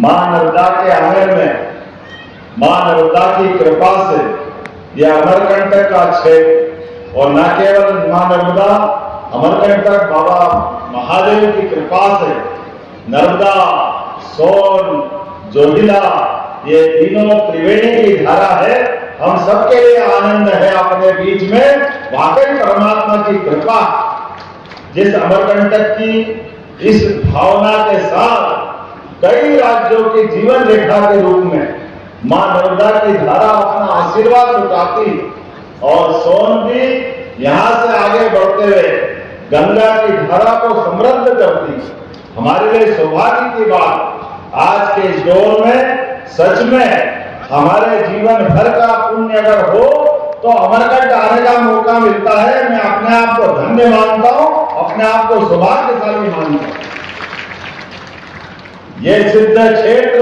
मां नर्मदा के आंगन में मां नर्मदा की कृपा से यह अमरकंटक का क्षेत्र और न केवल मां नर्मदा, अमरकंटक बाबा महादेव की कृपा से नर्मदा, सोन, जोहिला ये तीनों त्रिवेणी की धारा है। हम सबके लिए आनंद है अपने बीच में। वाकई परमात्मा की कृपा, जिस अमरकंटक की इस भावना के साथ कई राज्यों की जीवन रेखा के रूप में मां नर्मदा की धारा अपना आशीर्वाद लुटाती और सोन भी यहां से आगे बढ़ते हुए गंगा की धारा को समृद्ध करती। हमारे लिए सौभाग्य की बात, आज के इस दौर में सच में हमारे जीवन भर का पुण्य अगर हो तो अमरकंटक आने का मौका मिलता है। मैं अपने आप को धन्य मानता हूं, अपने आप को सौभाग्यशाली मानता हूं। ये सिद्ध क्षेत्र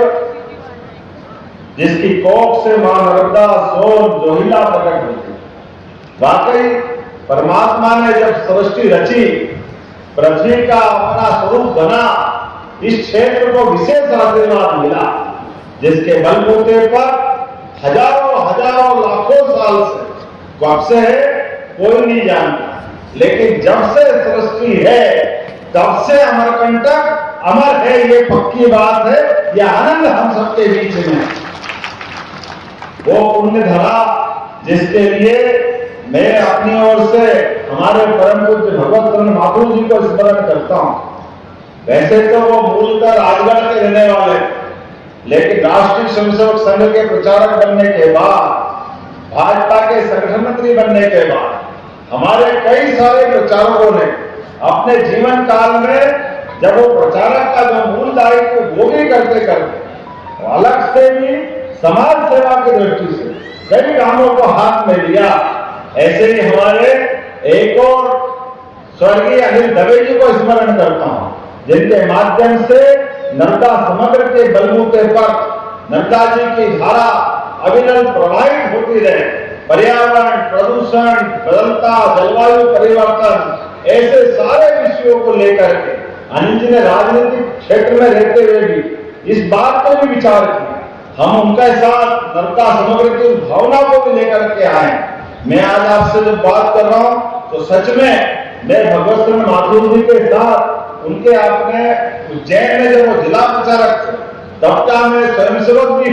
जिसकी कोख से मां नर्मदा, सोन, जोहिला प्रकट होती। वाकई परमात्मा ने जब सृष्टि रची, पृथ्वी का अपना स्वरूप बना, इस क्षेत्र को विशेष आशीर्वाद मिला, जिसके बलबूते पर हजारों हजारों लाखों साल से कब से है कोई नहीं जानता, लेकिन जब से सृष्टि है तब से अमरकंटक अमर है, ये पक्की बात है। यह आनंद हम सबके बीच में है। वो पुण्य धरा जिसके लिए मैं अपनी ओर से हमारे परम पूज्य भगवत माधुर जी को स्मरण करता हूं। वैसे तो वो मूलतः राजगढ़ के रहने वाले, लेकिन राष्ट्रीय स्वयंसेवक संघ के प्रचारक बनने के बाद, भाजपा के संगठन मंत्री बनने के बाद हमारे कई सारे प्रचारकों ने अपने जीवन काल में, जब वो प्रचारक का जो मूल दायित्व वो भी करते करते अलग से भी समाज सेवा की दृष्टि से कई कामों को हाथ में लिया। ऐसे ही हमारे एक और स्वर्गीय अनिल दवे जी को स्मरण करता हूं, जिनके माध्यम से नर्मदा समग्र के बलबूते पर नर्मदा जी की धारा अविरल प्रवाहित होती रहे। पर्यावरण, प्रदूषण, बदलता जलवायु परिवर्तन, ऐसे सारे विषयों को लेकर के अनिल जी ने राजनीतिक क्षेत्र में रहते हुए भी इस बात को भी विचार किया। हम उनके साथ नर्मदा समग्र की भावना को भी लेकर के आए। मैं आज आपसे जब बात कर रहा हूं तो सच में मैं भगवत माधुर जी के साथ उनके अपने उज्जैन में जब वो जिला प्रचारक थे तब का मैं स्वयंसेवक भी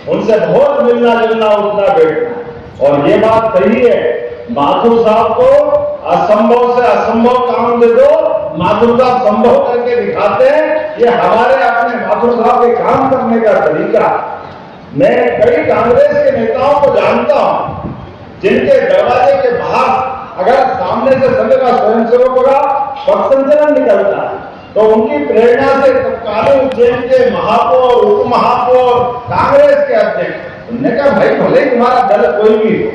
उनसे बहुत मिलना जुलना, उठना बैठना। और ये बात सही है, माधुर साहब को असंभव से असंभव काम दे दो, माधुर साहब संभव करके दिखाते हैं। ये हमारे अपने माधुर साहब के काम करने का तरीका। मैं कई कांग्रेस के नेताओं को जानता हूं जिनके दरवाजे के बाहर अगर सामने से संघ का स्वयंसेवक का पथ संचलन निकलता है तो उनकी प्रेरणा से तत्कालीन उज्जैन के महापौर, उप महापौर, कांग्रेस के अध्यक्ष, उन्होंने कहा भाई भले तुम्हारा दल कोई भी हो,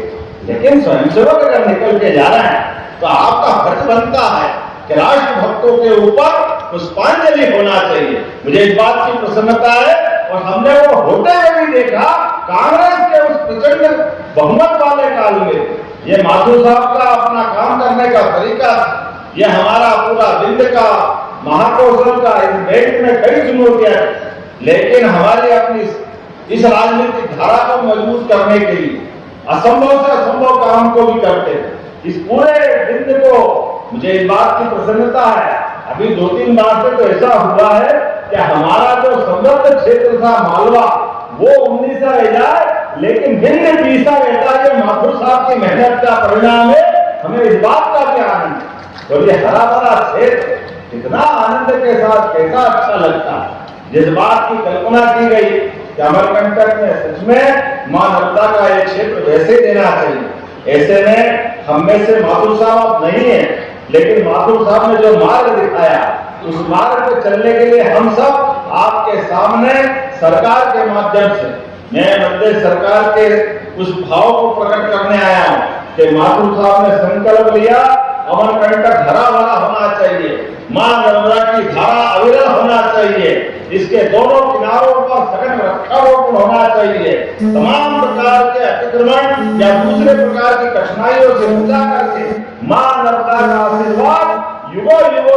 लेकिन स्वयंसेवक अगर निकल के जा रहे हैं तो आपका फर्ज बनता है कि राष्ट्र भक्तों के ऊपर पुष्पांजलि होना चाहिए। मुझे इस बात की प्रसन्नता है और हमने वो होते हुए भी देखा कांग्रेस के उस प्रचंड बहुमत वाले काल में। ये माधुर साहब का अपना काम करने का तरीका, ये हमारा पूरा विंद का, महाकौशल का, इस बेल्ट में कई चुनौतियां, लेकिन हमारी अपनी इस राजनीतिक धारा को मजबूत करने के लिए असंभव से असंभव काम को भी करते हैं। इस पूरे विंद को मुझे इस बात की प्रसन्नता है, अभी 2-3 बार से तो ऐसा हुआ है कि हमारा जो समृद्ध क्षेत्र था मालवा वो 19 रह जाए, लेकिन विंद 20 रहता है। ये माधुर साहब की मेहनत का परिणाम है। हमें इस बात का भी आनंद है। और ये हरा भरा क्षेत्र कितना आनंद के साथ कैसा अच्छा लगता है। जिस बात की कल्पना की गई कि अमरकंटक में सच में मां नर्मदा का एक क्षेत्र वैसे देना चाहिए, ऐसे में हम में से माधुर साहब नहीं है, लेकिन माधुर साहब ने जो मार्ग दिखाया उस मार्ग पर चलने के लिए हम सब आपके सामने सरकार के माध्यम से, मैं मध्य सरकार के उस भाव को प्रकट करने आया हूं कि माधुर साहब ने संकल्प लिया अमरकंटक हरा भरा होना चाहिए, मां नर्मदा की धारा अविरल होना चाहिए, इसके दोनों किनारों पर सघन वृक्षारोपण होना चाहिए, तमाम प्रकार के अतिक्रमण या दूसरे प्रकार की कठिनाइयों से बचा करके मां नर्मदा का आशीर्वाद युगों युगों